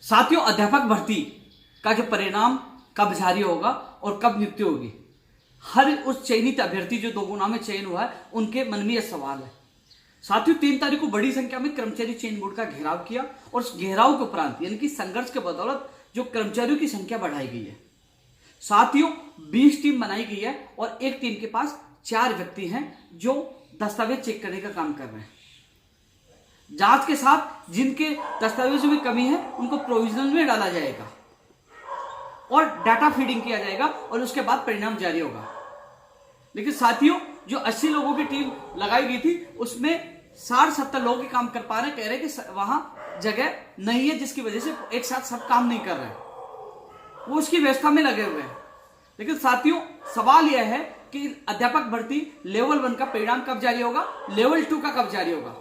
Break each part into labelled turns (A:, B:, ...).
A: साथियों, अध्यापक भर्ती का जो परिणाम कब जारी होगा और कब नियुक्ति होगी, हर उस चयनित अभ्यर्थी जो 2 गुना में चयन हुआ है उनके मन में यह सवाल है। साथियों, 3 तारीख को बड़ी संख्या में कर्मचारी चयन बोर्ड का घेराव किया और उस घेराव के उपरांत यानी कि संघर्ष के बदौलत जो कर्मचारियों की संख्या बढ़ाई गई है। साथियों, 20 टीम बनाई गई है और एक टीम के पास 4 व्यक्ति हैं जो दस्तावेज चेक करने का काम कर रहे हैं। जांच के साथ जिनके दस्तावेजों में कमी है उनको प्रोविजनल में डाला जाएगा और डाटा फीडिंग किया जाएगा और उसके बाद परिणाम जारी होगा। लेकिन साथियों, जो 80 लोगों की टीम लगाई गई थी उसमें 60-70 लोग ही काम कर पा रहे हैं। कह रहे हैं कि वहां जगह नहीं है, जिसकी वजह से एक साथ सब काम नहीं कर रहे हैं, वो उसकी व्यवस्था में लगे हुए हैं। लेकिन साथियों, सवाल यह है कि अध्यापक भर्ती लेवल 1 का परिणाम कब जारी होगा, लेवल 2 का कब जारी होगा।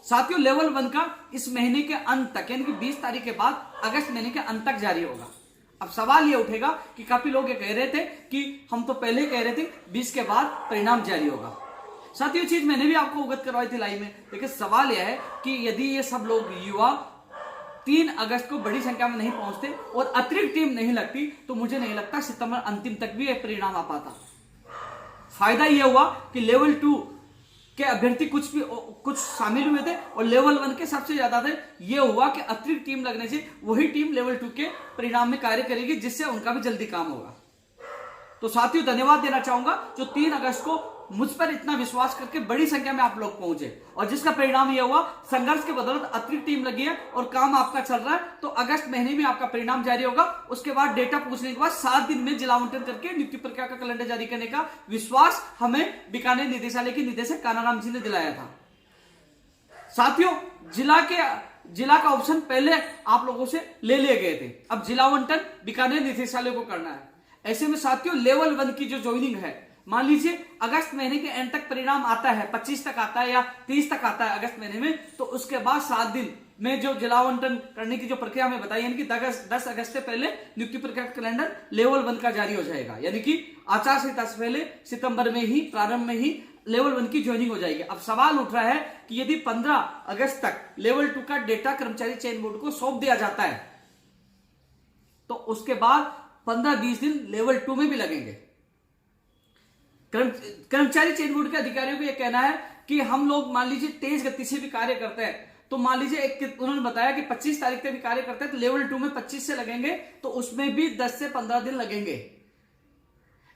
A: साथियों, लेवल 1 का इस महीने के अंत तक यानी कि 20 तारीख के बाद अगस्त महीने के अंत तक जारी होगा। अब सवाल यह उठेगा कि काफी लोग ये कह रहे थे कि हम तो पहले कह रहे थे 20 के बाद परिणाम जारी होगा। साथियों, चीज मैंने भी आपको अवगत करवाई थी लाइव में, लेकिन सवाल यह है कि यदि ये सब लोग युवा 3 अगस्त को बड़ी संख्या में नहीं पहुंचते और अतिरिक्त टीम नहीं लगती तो मुझे नहीं लगता सितंबर अंतिम तक भी यह परिणाम आ पाता। फायदा यह हुआ कि लेवल 2 के अभ्यर्थी कुछ शामिल हुए थे और लेवल 1 के सबसे ज्यादा थे। यह हुआ कि अतिरिक्त टीम लगने से वही टीम लेवल 2 के परिणाम में कार्य करेगी, जिससे उनका भी जल्दी काम होगा। तो साथियों, धन्यवाद देना चाहूंगा जो 3 अगस्त को मुझ पर इतना विश्वास करके बड़ी संख्या में आप लोग पहुंचे और जिसका परिणाम यह हुआ संघर्ष के बदौलत अतिरिक्त टीम लगी है और काम आपका चल रहा है। तो अगस्त महीने में आपका परिणाम जारी होगा। उसके बाद डेटा पूछने के बाद 7 दिन में जिला आवंटन करके नियुक्ति प्रक्रिया का कैलेंडर जारी करने का विश्वास हमें बीकानेर निदेशालय के निदेशक कानाराम जी ने दिलाया था। साथियों, जिला का ऑप्शन पहले आप लोगों से ले लिए गए थे, अब जिला आवंटन बीकानेर निदेशालय को करना है। ऐसे में साथियों, लेवल 1 की जो ज्वाइनिंग है, मान लीजिए अगस्त महीने के एंड तक परिणाम आता है, 25 तक आता है या 30 तक आता है अगस्त महीने में, तो उसके बाद 7 दिन में जो जिला आवंटन करने की जो प्रक्रिया हमें बताई यानी कि 10 अगस्त से पहले नियुक्ति प्रक्रिया का कैलेंडर लेवल 1 का जारी हो जाएगा। यानी कि आचार संहिता से पहले सितंबर में ही प्रारंभ में ही लेवल 1 की ज्वाइनिंग हो जाएगी। अब सवाल उठ रहा है कि यदि 15 अगस्त तक लेवल 2 का डेटा कर्मचारी चयन बोर्ड को सौंप दिया जाता है तो उसके बाद 15-20 दिन लेवल 2 में भी लगेंगे। कर्मचारी चयन बोर्ड के अधिकारियों को यह कहना है कि हम लोग मान लीजिए तेज गति से भी कार्य करते हैं, तो मान लीजिए उन्होंने बताया कि 25 तारीख तक भी कार्य करते हैं तो लेवल 2 में 25 से लगेंगे, तो उसमें भी 10 से 15 दिन लगेंगे।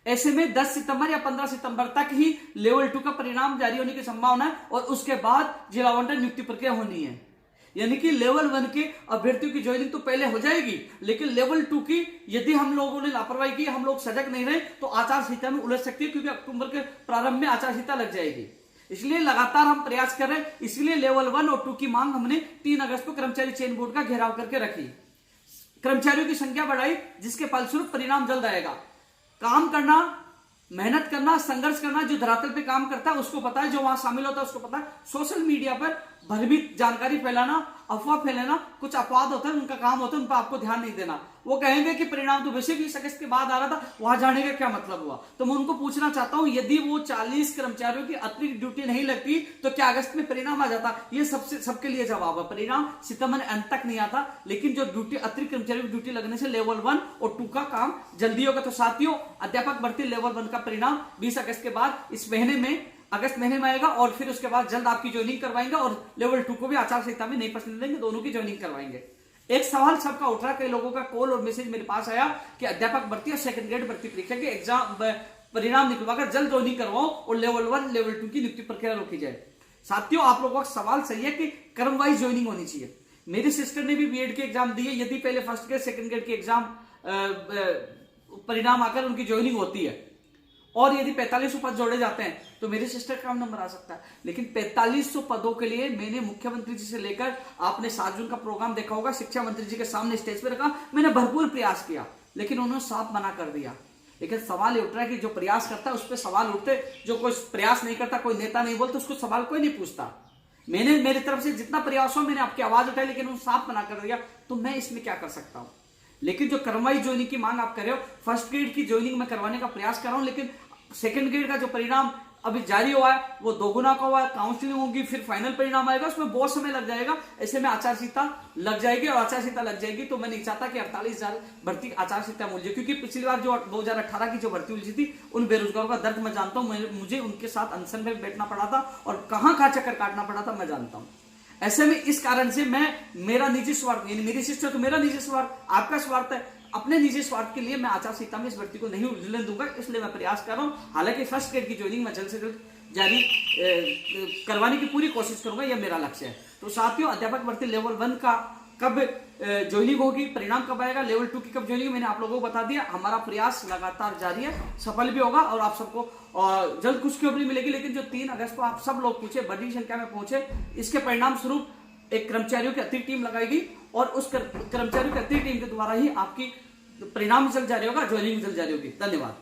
A: ऐसे में 10 सितंबर या 15 सितंबर तक ही लेवल 2 का परिणाम जारी होने की संभावना है और उसके बाद जिला आवंटन नियुक्ति प्रक्रिया होनी है। यानी कि लेवल 1 के अभ्यर्थियों की ज्वाइनिंग तो पहले हो जाएगी, लेकिन लेवल 2 की यदि हम लोगों ने लापरवाही की, हम लोग सजग नहीं रहे तो आचार संहिता में उलझ सकती है, क्योंकि अक्टूबर के प्रारंभ में आचार संहिता लग जाएगी। इसलिए लगातार हम प्रयास कर रहे हैं। इसलिए लेवल 1 और 2 की मांग हमने 3 अगस्त को कर्मचारी चयन बोर्ड का घेराव करके रखी, कर्मचारियों की संख्या बढ़ाई, जिसके फलस्वरूप परिणाम जल्द आएगा। काम करना, मेहनत करना, संघर्ष करना, जो धरातल पे काम करता है उसको पता है, जो वहां शामिल होता है उसको पता है। सोशल मीडिया पर भ्रमित जानकारी फैलाना, अफवाह फैलाना, कुछ अपवाद होता है, उनका काम होता है, उन पर आपको ध्यान नहीं देना। वो कहेंगे कि परिणाम तो वैसे भी 20 अगस्त के बाद आ रहा था, वहां जाने का क्या मतलब हुआ। तो मैं उनको पूछना चाहता हूं, यदि वो 40 कर्मचारियों की अतिरिक्त ड्यूटी नहीं लगती तो क्या अगस्त में परिणाम आ जाता? ये सबके लिए जवाब है। परिणाम सितंबर अंत तक नहीं आता, लेकिन जो ड्यूटी अतिरिक्त कर्मचारियों की ड्यूटी लगने से लेवल 1 और 2 का काम जल्दी होगा। तो साथियों, अध्यापक भर्ती लेवल 1 का परिणाम 20 अगस्त के बाद इस महीने में अगस्त महीने में आएगा और फिर उसके बाद जल्द आपकी ज्वाइनिंग करवाएंगे और लेवल 2 को भी आचार संहिता में नहीं पसंद देंगे, दोनों की ज्वाइनिंग करवाएंगे। एक सवाल सबका उठ रहा, कई लोगों का कॉल और मैसेज मेरे पास आया कि अध्यापक भर्ती और सेकंड ग्रेड भर्ती परीक्षा के एग्जाम परिणाम निकलवाकर जल्द ज्वाइनिंग करवाओ और लेवल 1 लेवल 2 की नियुक्ति प्रक्रिया रोकी जाए। साथियों, आप लोगों का सवाल सही है कि क्रम वाइज ज्वाइनिंग होनी चाहिए। मेरी सिस्टर ने भी बीएड के एग्जाम दिए, यदि पहले फर्स्ट ग्रेड सेकंड ग्रेड के एग्जाम परिणाम आकर उनकी ज्वाइनिंग होती है और यदि 4500 पद जोड़े जाते हैं तो मेरे सिस्टर का नंबर आ सकता है। लेकिन 4500 पदों के लिए मैंने मुख्यमंत्री जी से लेकर, आपने 7 जून का प्रोग्राम देखा होगा, शिक्षा मंत्री जी के सामने स्टेज पर रखा, मैंने भरपूर प्रयास किया, लेकिन उन्होंने साफ मना कर दिया। लेकिन सवाल ये उठ रहा है कि जो प्रयास करता है उस पर सवाल उठते, जो कोई प्रयास नहीं करता, कोई नेता नहीं बोलता, उसको सवाल कोई नहीं पूछता। मैंने मेरी तरफ से जितना प्रयास हो मैंने आपकी आवाज उठाई, लेकिन उन्होंने साफ मना कर दिया, तो मैं इसमें क्या कर सकता हूं। लेकिन जो क्रमवाइज ज्वाइनिंग की मांग आप कर रहे हो, फर्स्ट ग्रेड की ज्वाइनिंग में करवाने का प्रयास कर रहा हूं, लेकिन सेकंड ग्रेड का जो परिणाम अभी जारी हुआ है वो 2 गुना का हुआ है, काउंसलिंग होगी, फिर फाइनल परिणाम आएगा, उसमें बहुत समय लग जाएगा। ऐसे में आचार संहिता लग जाएगी, और आचार संहिता लग जाएगी तो मैं नहीं चाहता कि 48,000 भर्ती आचार संहिता में उलझे, क्योंकि पिछली बार जो 2018 की जो भर्ती उलझी थी उन बेरोजगारों का दर्द मैं जानता हूं, मुझे उनके साथ अनशन में बैठना पड़ा था और कहां चक्कर काटना पड़ा था मैं जानता हूं। ऐसे में इस कारण से मैं मेरा निजी स्वार्थ, यानी मेरी शिक्षा तो मेरा निजी स्वार्थ, आपका स्वार्थ है, अपने निजी स्वार्थ के लिए मैं आचार संहिता में इस भर्ती को नहीं उलझने दूंगा, इसलिए मैं प्रयास कर रहा हूं। हालांकि फर्स्ट ग्रेड की ज्वाइनिंग मैं जल्द से जल्द जारी करवाने की पूरी कोशिश करूंगा, यह मेरा लक्ष्य है। तो साथियों, अध्यापक भर्ती लेवल 1 का कब ज्वाइनिंग होगी, परिणाम कब आएगा, लेवल 2 की कब ज्वाइनिंग, मैंने आप लोगों को बता दिया। हमारा प्रयास लगातार जारी है, सफल भी होगा और आप सबको जल्द खुशखबरी मिलेगी। लेकिन जो 3 अगस्त को आप सब लोग पूछे, बड़ी संख्या में पहुंचे, इसके परिणाम स्वरूप एक कर्मचारियों की अतिरिक्त टीम लगाएगी और उस कर्मचारियों की अतिरिक्त टीम के द्वारा ही आपकी परिणाम रिजल्ट जारी होगा, ज्वाइनिंग रिजल्ट जारी होगी। धन्यवाद।